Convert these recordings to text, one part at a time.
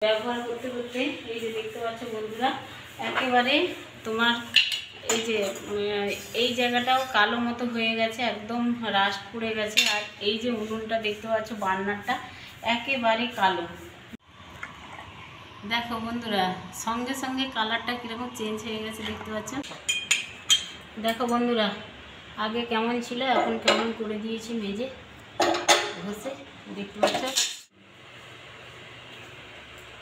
ব্যবহার করতে করতে এই যে দেখতে পাচ্ছ বন্ধুরা, একেবারে তোমার এই যে এই জায়গাটাও কালো মতো হয়ে গেছে, একদম রাস্ট পড়ে গেছে। আর এই যে উনুনটা দেখতে পাচ্ছ, বার্নারটা একেবারে কালো। দেখো বন্ধুরা, সঙ্গে সঙ্গে কালারটা কীরকম চেঞ্জ হয়ে গেছে দেখতে পাচ্ছ। দেখো বন্ধুরা, আগে কেমন ছিল এখন কেমন করে দিয়েছি মেজে ঘষে, দেখতে পাচ্ছ।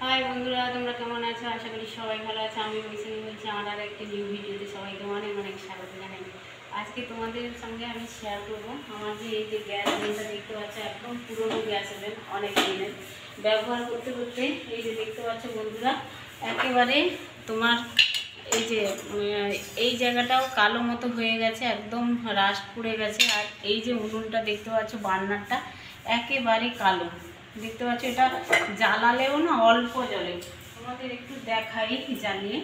হাই বন্ধুরা, তোমরা কেমন আছো? আশা করি সবাই ভালো আছে। আমি বৈশালী বলছি, আমার আর একটি নিউ ভিডিওতে সবাইকে অনেক অনেক স্বাগত জানাই। আজকে তোমাদের সঙ্গে আমি শেয়ার করবো আমার যে এই যে গ্যাস ওভেনটা দেখতে পাচ্ছ, একদম পুরোনো গ্যাস ওভেন, অনেক দিনের ব্যবহার করতে করতে এই যে দেখতে পাচ্ছ বন্ধুরা, একেবারে তোমার এই যে এই জায়গাটাও কালো মতো হয়ে গেছে, একদম রাস্ট পড়ে গেছে। আর এই যে উনুনটা দেখতে পাচ্ছ, বার্নারটা একেবারে কালো দেখতে পাচ্ছ। এটা জ্বালালেও না অল্প জ্বলে, তোমাদের একটু দেখাই জ্বালিয়ে।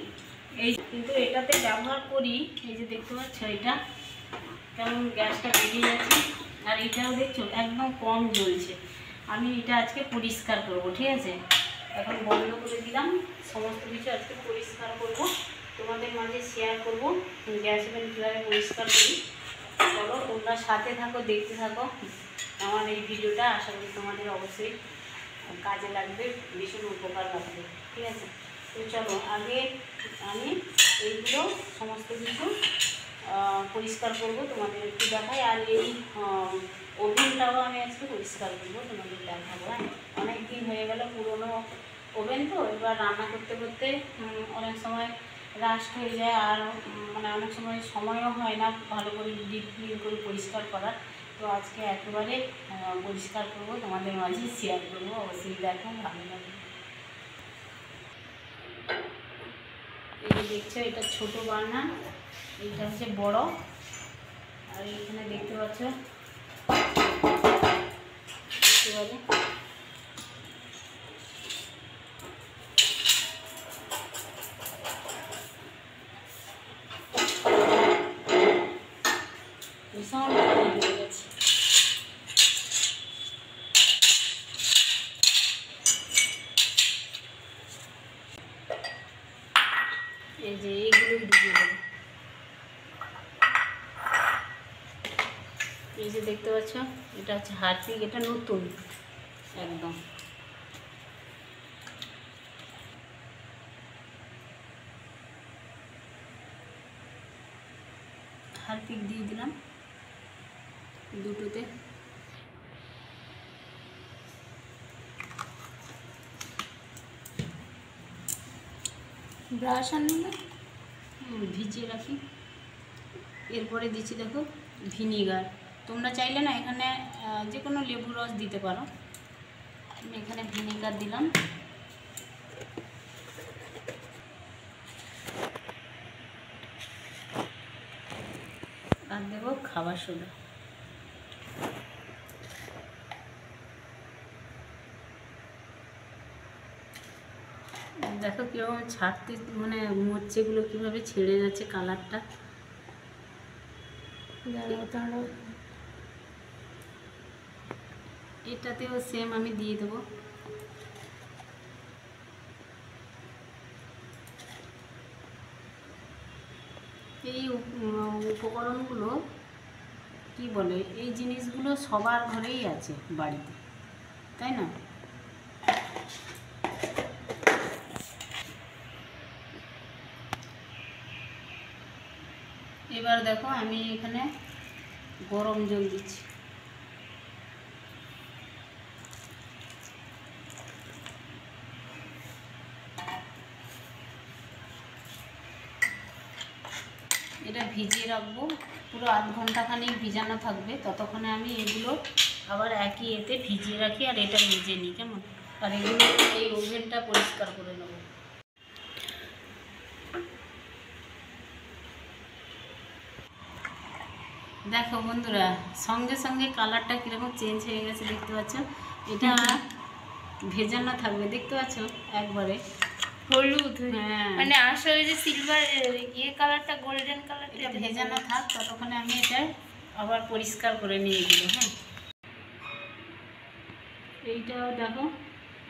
এই কিন্তু এটাতে ব্যবহার করি, এই যে দেখতে পাচ্ছ এটা কেমন গ্যাসটা বেরিয়ে যাচ্ছে। আর এটাও দেখছো একদম কম জ্বলছে। আমি এটা আজকে পরিষ্কার করব, ঠিক আছে? এখন বন্ধ করে দিলাম, সমস্ত কিছু আজকে পরিষ্কার করব, তোমাদের মাঝে শেয়ার করব গ্যাস ওভেন কীভাবে পরিষ্কার করি। চলো তোমরা সাথে থাকো, দেখতে থাকো আমার এই ভিডিওটা। আশা করি তোমাদের অবশ্যই কাজে লাগবে, ভীষণ উপকার লাগবে, ঠিক আছে? তো চলো আগে আমি এইগুলো সমস্ত কিছু পরিষ্কার করব, তোমাদের একটু দেখাই। আর এই ওভেনটাও আমি আজকে পরিষ্কার করবো, তোমাদের দেখাবো। অনেক দিন হয়ে গেল, পুরোনো ওভেন তো, এবার রান্না করতে করতে অনেক সময় রাস্ট হয়ে যায়। আর মানে অনেক সময় সময়ও হয় না ভালো করে ডিপ ক্লিন করে পরিষ্কার করার। তো আজকে একেবারে পরিষ্কার করবো, তোমাদের মাঝে শেয়ার করবো, অবশ্যই দেখো, ভালো লাগবে। এই যে দেখছো, এটা ছোটো বার্নার, এইটা হচ্ছে বড়। আর এইখানে দেখতে পাচ্ছ একেবারে ভীষণ হয়ে গেছে। এই যে এইগুলো ডুবিয়ে দেবো। এই যে দেখতে পাচ্ছ, এটা হচ্ছে হারপিক, এটা নতুন একদম। হারপিক দিয়ে দিলাম দুটোতে। ব্রাশ আনি না, ভিজিয়ে রাখি। এরপরে দিচ্ছি দেখো ভিনিগার। তোমরা চাইলে না এখানে যে কোনো লেবু রস দিতে পারো। আমি এখানে ভিনিগার দিলাম। আর দেবো খাবার সোডা। দেখো কীরকম ছাড়তে, মানে মোচেগুলো কীভাবে ছেড়ে যাচ্ছে, কালারটা। এটাতেও সেম আমি দিয়ে দেবো। এই উপকরণগুলো কি বলে, এই জিনিসগুলো সবার ঘরেই আছে বাড়িতে, তাই না? এবার দেখো আমি এখানে গরম জল দিচ্ছি। এটা ভিজিয়ে রাখবো, পুরো আধ ঘন্টাখানিক ভিজানো থাকবে। ততক্ষণে আমি এগুলো আবার একই এতে ভিজিয়ে রাখি, আর এটা মেজে নিই, কেমন? আর এগুলো এই ওভেনটা পরিষ্কার করে নেব। দেখো বন্ধুরা, সঙ্গে সঙ্গে কালারটা কীরকম চেঞ্জ হয়ে গেছে দেখতে পাচ্ছ। এটা ভেজানো থাকবে, দেখতে পাচ্ছ একবারে হলুদ। হ্যাঁ, মানে আসলে যে সিলভার ইয়ে কালারটা, গোল্ডেন কালার, এটা ভেজানো থাক। ততক্ষণে আমি এটা আবার পরিষ্কার করে নিয়ে এগুলো। হ্যাঁ, এইটাও দেখো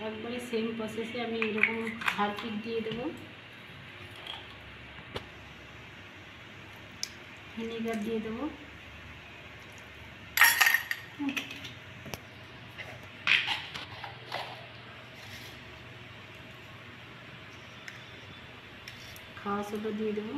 একবারে সেম প্রসেসে আমি এরকম হারপিক দিয়ে দেবো, ভিনেগার দিয়ে দেবো, খাওয়া সোডা দিয়ে দেবো,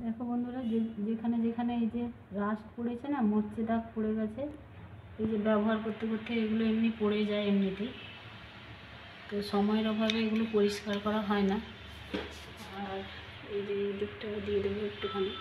দেখো বন্ধুরা যেখানে যেখানে এই যে রাস্ট পড়েছে না, মরচে দাগ পড়ে গেছে, এই যে ব্যবহার করতে করতে এগুলো এমনি পড়ে যায় এমনিতেই, তো সময়ের অভাবে এগুলো পরিষ্কার করা হয় না। আর এই যে এই দিকটাও দিয়ে দেবো একটুখানি।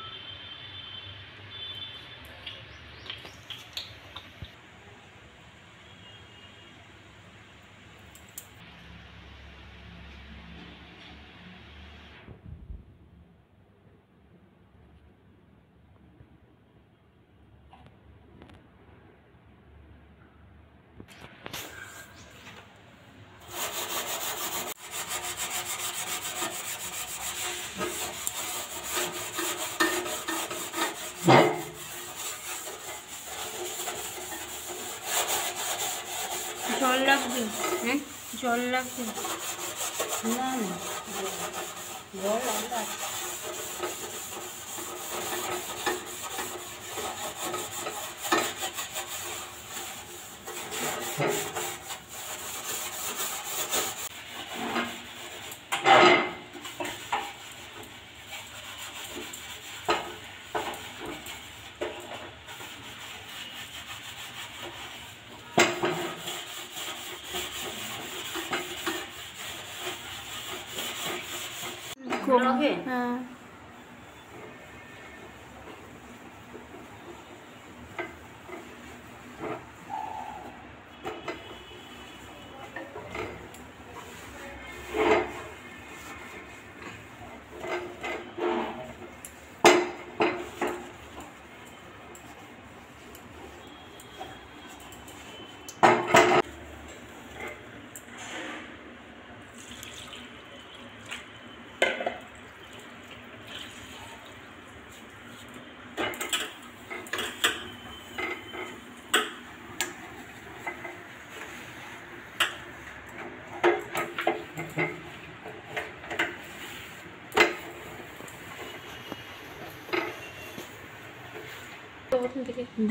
জল লাগবে? হ্যাঁ জল লাগবে? না না জল লাগবে। হ্যাঁ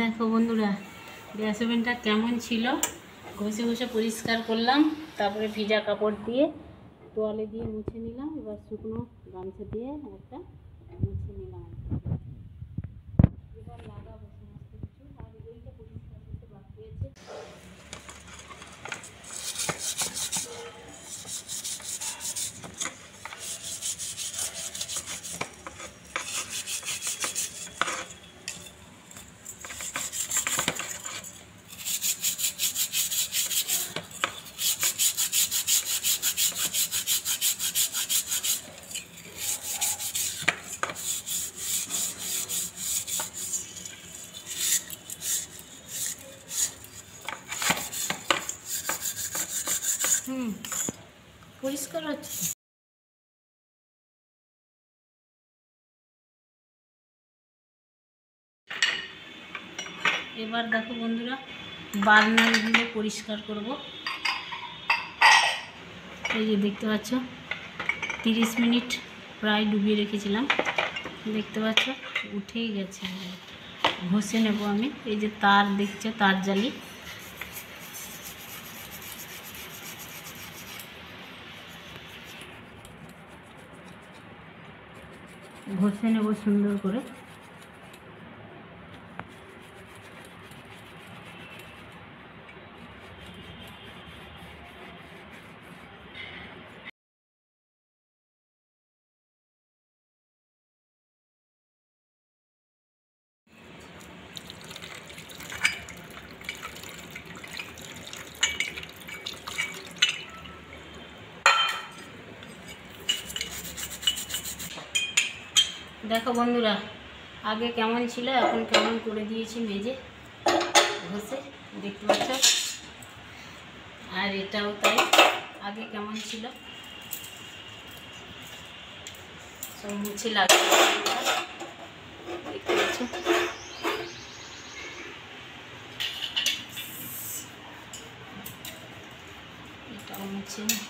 দেখো বন্ধুরা গ্যাস ওভেনটা কেমন ছিল, ঘষে ঘষে পরিষ্কার করলাম, তারপরে ভিজা কাপড় দিয়ে তোয়ালে দিয়ে মুছে নিলাম, এবার শুকনো গামছা দিয়ে একটা মুছে নিলাম। এবার লাগাবো সমস্ত কিছু, আর এইটা পরিষ্কার করতে বাকি আছে। পরিষ্কার হচ্ছে। এবার দেখো বন্ধুরা বার্নারগুলো পরিষ্কার করব। এই যে দেখতে পাচ্ছ 30 মিনিট প্রায় ডুবিয়ে রেখেছিলাম, দেখতে পাচ্ছ উঠেই গেছে। ঘষে নেব আমি। এই যে তার দেখছো, তার জালি, ঘষে নেব সুন্দর করে। দেখো বন্ধুরা, আগে কেমন ছিল এখন কেমন করে দিয়েছি মেজে ঘষে, দেখতে পাচ্ছ। আর এটাও তাই, আগে কেমন ছিল সব মুছে লাগবে, দেখতে পাচ্ছ। এটাও মুছে নিয়ে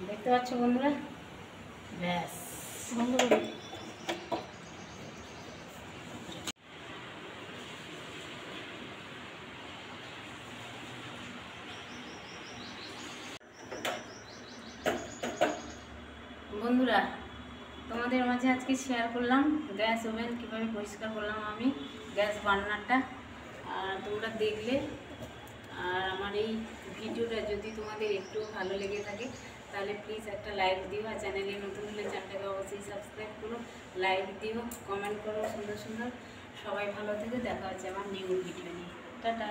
দেখতে পাচ্ছ বন্ধুরা, ব্যাস বন্ধুরা। বন্ধুরা, তোমাদের মাঝে আজকে শেয়ার করলাম গ্যাস ওভেন কীভাবে পরিষ্কার করলাম আমি, গ্যাস বার্নারটা। আর তোমরা দেখলে, আর আমার এই ভিডিওটা যদি তোমাদের একটু ভালো লেগে থাকে তাহলে প্লিজ একটা লাইক দিও, আর চ্যানেলে নতুন হলে চ্যানেলটাকে অবশ্যই সাবস্ক্রাইব করো, লাইক দিও, কমেন্ট করো সুন্দর সুন্দর। সবাই ভালো থেকে দেখা হচ্ছে আমার নিউ ভিডিও নিয়ে। টাটা।